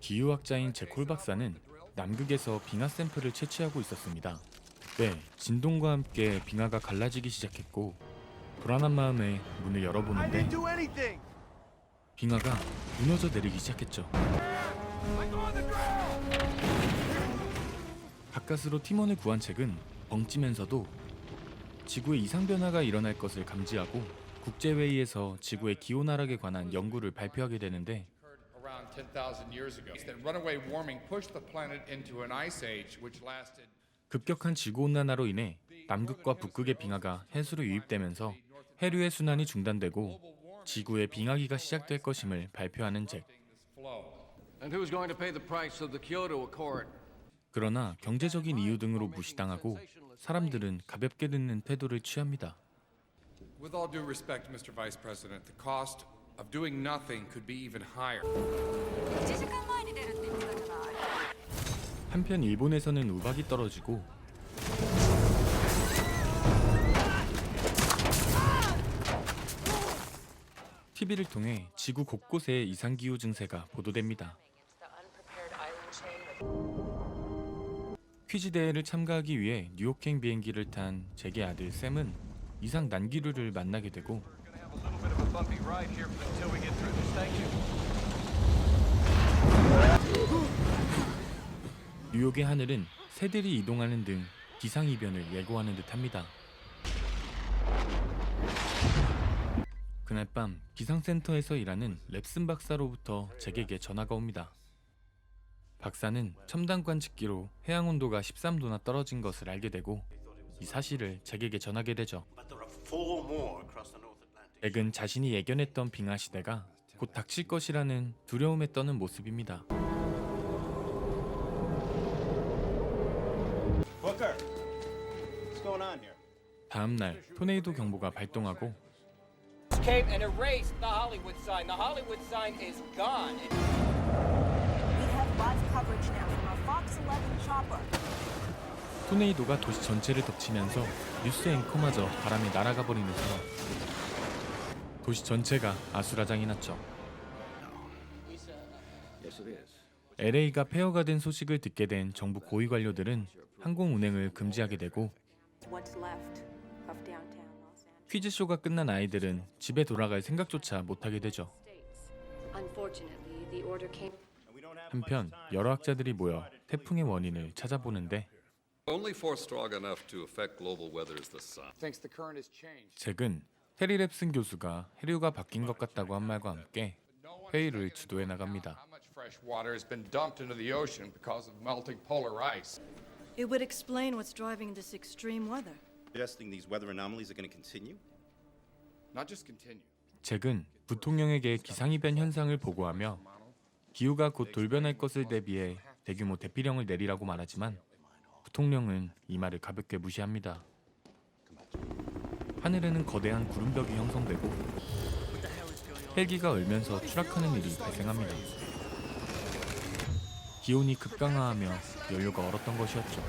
기후학자인 제콜 박사는 남극에서 빙하 샘플을 채취하고 있었습니다. 네, 진동과 함께 빙하가 갈라지기 시작했고 불안한 마음에 문을 열어보는데 빙하가 무너져 내리기 시작했죠. 가까스로 팀원을 구한 잭은 벙찌면서도 지구에 이상 변화가 일어날 것을 감지하고 국제회의에서 지구의 기온 하락에 관한 연구를 발표하게 되는데 around 10,000 years ago. That runaway warming pushed the planet into an ice age which lasted. 급격한 지구온난화로 인해 남극과 북극의 빙하가 해수로 유입되면서 해류의 순환이 중단되고 지구의 빙하기가 시작될 것임을 발표하는 잭. And who's going to pay the price of the Kyoto Accord? 그러나 경제적인 이유 등으로 무시당하고 사람들은 가볍게 듣는 태도를 취합니다. With all due respect, Mr. Vice President, the cost of doing nothing could be even higher. 한편 일본에서는 우박이 떨어지고 TV를 통해 지구 곳곳에 이상기후 증세가 보도됩니다. 퀴즈 대회를 참가하기 위해 뉴욕행 비행기를 탄 잭의 아들 샘은 이상 난기류를 만나게 되고 뉴욕의 하늘은 새들이 이동하는 등 기상이변을 예고하는 듯합니다. 그날 밤 기상센터에서 일하는 랩슨 박사로부터 잭에게 전화가 옵니다. 박사는 첨단 관측기로 해양 온도가 13도나 떨어진 것을 알게 되고 이 사실을 잭에게 전하게 되죠. 잭은 자신이 예견했던 빙하 시대가 곧 닥칠 것이라는 두려움에 떠는 모습입니다. 다음 날 토네이도 경보가 발동하고 Escape and erase the Hollywood sign. The Hollywood sign is gone. We have live coverage now from our Fox 11 chopper. 토네이도가 도시 전체를 덮치면서 뉴스 앵커마저 바람에 날아가 버리는 상황. 도시 전체가 아수라장이 났죠. LA가 폐허가 된 소식을 듣게 된 정부 고위 관료들은 항공 운행을 금지하게 되고 What's left of downtown Los Angeles? 퀴즈쇼가 끝난 아이들은 집에 돌아갈 생각조차 못하게 되죠. Unfortunately, the order came. 한편 여러 학자들이 모여 태풍의 원인을 찾아보는데 Only force strong enough to affect global weather is the sun. Thinks the current has changed. 잭은 테리 랩슨 교수가 해류가 바뀐 것 같다고 한 말과 함께 회의를 주도해 나갑니다. How much fresh water has been dumped into the ocean because of melting polar ice? It would explain what's driving this extreme weather. Suggesting these weather anomalies are going to continue? Not just continue. 잭은 부통령에게 기상이변 현상을 보고하며 기후가 곧 돌변할 것을 대비해 대규모 대피령을 내리라고 말하지만 부통령은 이 말을 가볍게 무시합니다. 하늘에는 거대한 구름벽이 형성되고 헬기가 얼면서 추락하는 일이 발생합니다. 기온이 급강하하며 연료가 얼었던 것이었죠.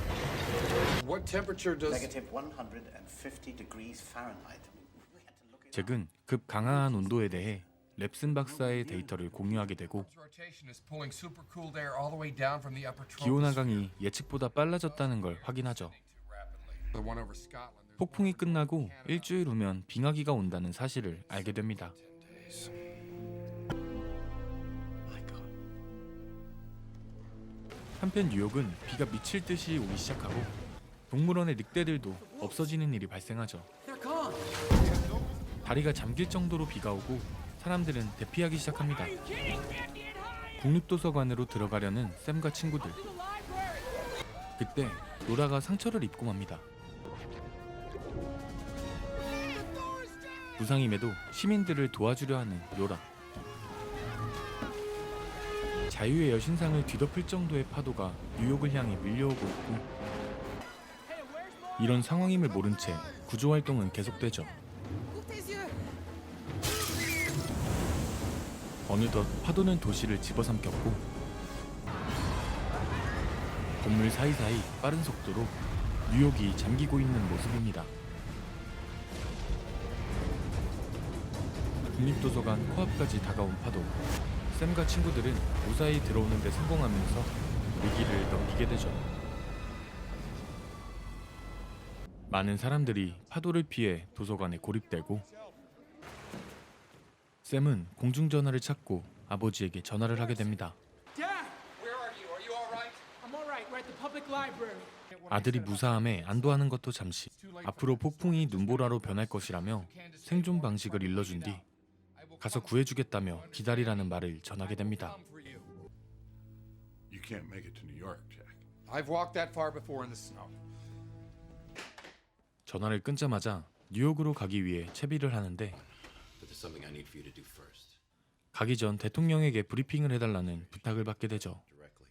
What temperature does Negative 150 degrees Fahrenheit. We had to look at 잭은 급강하한 온도에 대해 랩슨 박사의 데이터를 공유하게 되고 rotation is pulling supercooled air all the way down from the upper 기온 troposphere. 하강이 예측보다 빨라졌다는 걸 확인하죠. The one over Scotland. there's 폭풍이 끝나고 일주일 후면 빙하기가 온다는 사실을 알게 됩니다. 한편 뉴욕은 비가 미칠 듯이 오기 시작하고 동물원의 늑대들도 없어지는 일이 발생하죠. 다리가 잠길 정도로 비가 오고 사람들은 대피하기 시작합니다. 국립도서관으로 들어가려는 샘과 친구들. 그때 로라가 상처를 입고 맙니다. 부상임에도 시민들을 도와주려 하는 로라. 자유의 여신상을 뒤덮을 정도의 파도가 뉴욕을 향해 밀려오고 있고 이런 상황임을 모른 채 구조활동은 계속되죠. 어느덧 파도는 도시를 집어삼켰고 건물 사이사이 빠른 속도로 뉴욕이 잠기고 있는 모습입니다. 국립도서관 코앞까지 다가온 파도. 샘과 친구들은 무사히 들어오는 데 성공하면서 위기를 넘기게 되죠. 많은 사람들이 파도를 피해 도서관에 고립되고 샘은 공중전화를 찾고 아버지에게 전화를 하게 됩니다. 아들이 무사함에 안도하는 것도 잠시, 앞으로 폭풍이 눈보라로 변할 것이라며 생존 방식을 일러준 뒤 가서 구해주겠다며 기다리라는 말을 전하게 됩니다. You can't make it to New York, Jack. I've walked that far before in the snow. 전화를 끊자마자 뉴욕으로 가기 위해 채비를 하는데 But there's something I need for you to do first. 가기 전 대통령에게 브리핑을 해달라는 부탁을 받게 되죠. Directly.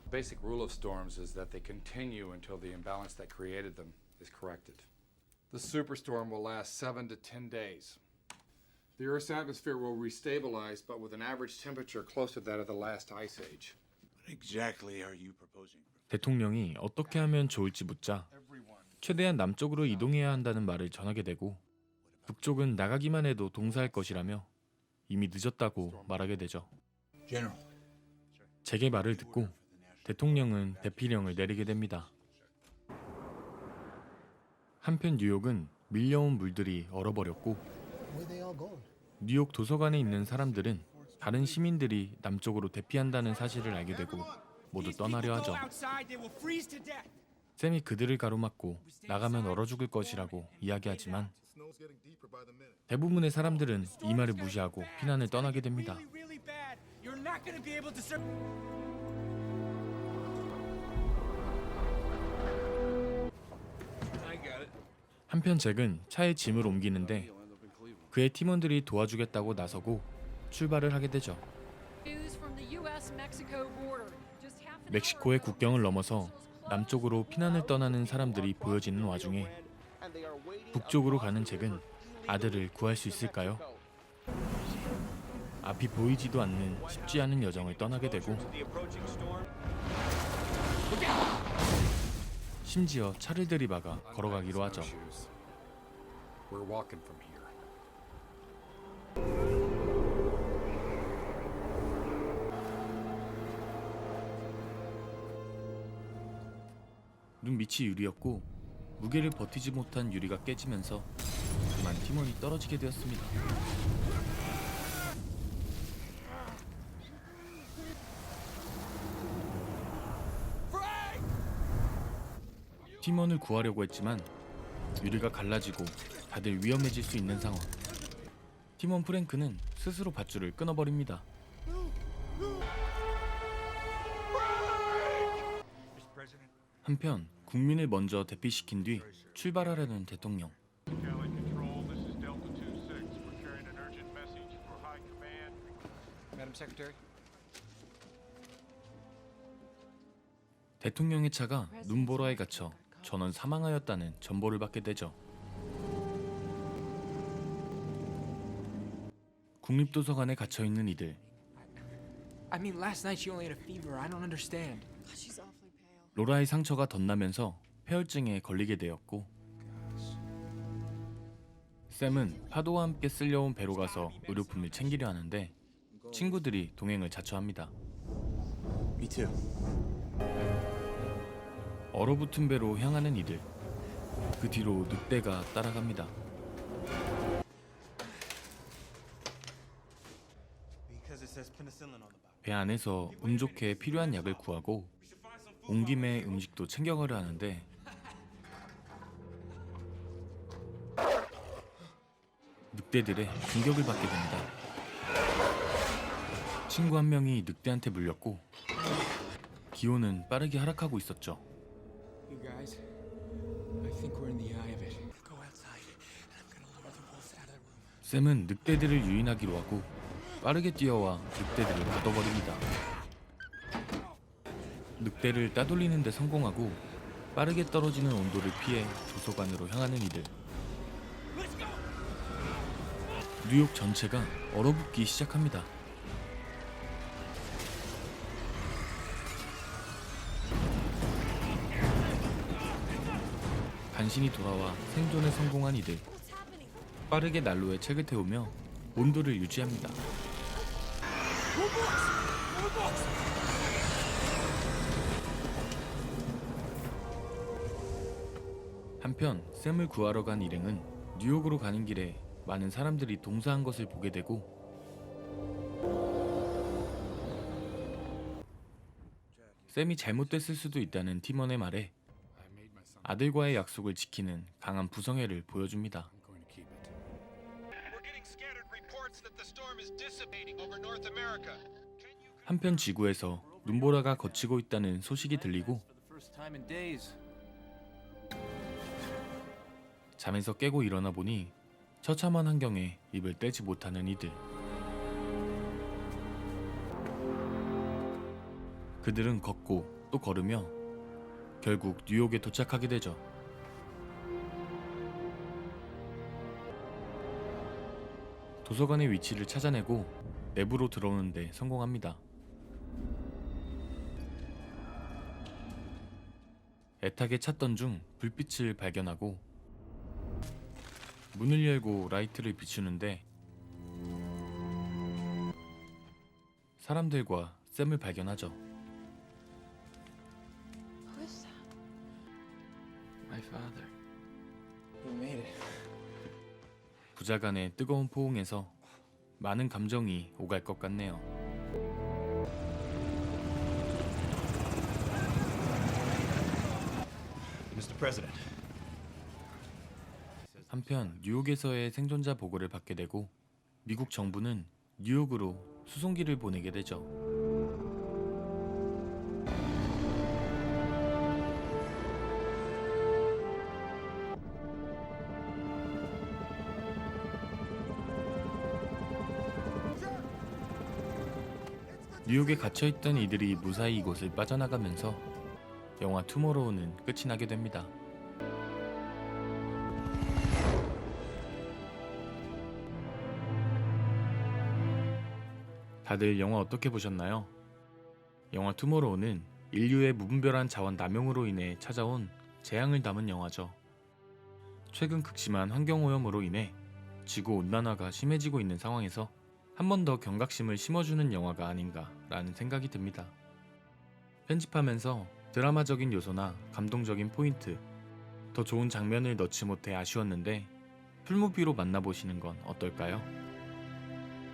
The basic rule of storms is that they continue until the imbalance that created them is corrected. The superstorm will last 7 to 10 days. The Earth's atmosphere will restabilize, but with an average temperature close to that of the last ice age. What exactly are you proposing? 대통령이 어떻게 하면 좋을지 묻자 최대한 남쪽으로 이동해야 한다는 말을 전하게 되고 북쪽은 나가기만 해도 동사할 것이라며 이미 늦었다고 말하게 되죠. General. 제게 말을 듣고 대통령은 대피령을 내리게 됩니다. 한편 뉴욕은 밀려온 물들이 얼어버렸고 뉴욕 도서관에 있는 사람들은 다른 시민들이 남쪽으로 대피한다는 사실을 알게 되고 모두 떠나려 하죠. 샘이 그들을 가로막고 나가면 얼어 죽을 것이라고 이야기하지만 대부분의 사람들은 이 말을 무시하고 피난을 떠나게 됩니다. 한편 잭은 차에 짐을 옮기는데 그의 팀원들이 도와주겠다고 나서고 출발을 하게 되죠. 멕시코의 국경을 넘어서 남쪽으로 피난을 떠나는 사람들이 보여지는 와중에 북쪽으로 가는 잭은 아들을 구할 수 있을까요? 앞이 보이지도 않는 쉽지 않은 여정을 떠나게 되고 심지어 차를 들이박아 걸어가기로 하죠. We're walking from here. 눈 밑이 유리였고 무게를 버티지 못한 유리가 깨지면서 그만 팀원이 떨어지게 되었습니다. 팀원을 구하려고 했지만 유리가 갈라지고 다들 위험해질 수 있는 상황. 팀원 프랭크는 스스로 밧줄을 끊어버립니다. 한편 국민을 먼저 대피시킨 뒤 출발하려는 대통령. 대통령의 차가 눈보라에 갇혀 전원 사망하였다는 전보를 받게 되죠. 국립도서관에 갇혀 있는 이들. 로라의 상처가 덧나면서 폐혈증에 걸리게 되었고 샘은 파도와 함께 쓸려온 배로 가서 의료품을 챙기려 하는데 친구들이 동행을 자처합니다. Me too. 얼어붙은 배로 향하는 이들. 그 뒤로 늑대가 따라갑니다. 배 안에서 운 좋게 필요한 약을 구하고 온 김에 음식도 챙겨가려 하는데 늑대들의 공격을 받게 됩니다. 친구 한 명이 늑대한테 물렸고 기온은 빠르게 하락하고 있었죠. 샘은 늑대들을 유인하기로 하고 빠르게 뛰어와 늑대들을 걷어버립니다. 늑대를 따돌리는 데 성공하고 빠르게 떨어지는 온도를 피해 도서관으로 향하는 이들. 뉴욕 전체가 얼어붙기 시작합니다. 간신히 돌아와 생존에 성공한 이들. 빠르게 난로에 책을 태우며 온도를 유지합니다. 한편 샘을 구하러 간 일행은 뉴욕으로 가는 길에 많은 사람들이 동사한 것을 보게 되고 샘이 잘못됐을 수도 있다는 팀원의 말에 아들과의 약속을 지키는 강한 부성애를 보여줍니다. 한편 지구에서 눈보라가 걷히고 있다는 소식이 들리고 잠에서 깨고 일어나 보니 처참한 환경에 입을 떼지 못하는 이들. 그들은 걷고 또 걸으며 결국 뉴욕에 도착하게 되죠. 도서관의 위치를 찾아내고 내부로 들어오는데 성공합니다. 애타게 찾던 중 불빛을 발견하고 문을 열고 라이트를 비추는데 사람들과 샘을 발견하죠. Who is that? My father. You made it. 부자 간의 뜨거운 포옹에서 많은 감정이 오갈 것 같네요. Mr. President. 한편 뉴욕에서의 생존자 보고를 받게 되고 미국 정부는 뉴욕으로 수송기를 보내게 되죠. 뉴욕에 갇혀있던 이들이 무사히 이곳을 빠져나가면서 영화 투모로우는 끝이 나게 됩니다. 다들 영화 어떻게 보셨나요? 영화 투모로우는 인류의 무분별한 자원 남용으로 인해 찾아온 재앙을 담은 영화죠. 최근 극심한 환경오염으로 인해 지구온난화가 심해지고 있는 상황에서 한 번 더 경각심을 심어주는 영화가 아닌가라는 생각이 듭니다. 편집하면서 드라마적인 요소나 감동적인 포인트, 더 좋은 장면을 넣지 못해 아쉬웠는데 풀무비로 만나보시는 건 어떨까요?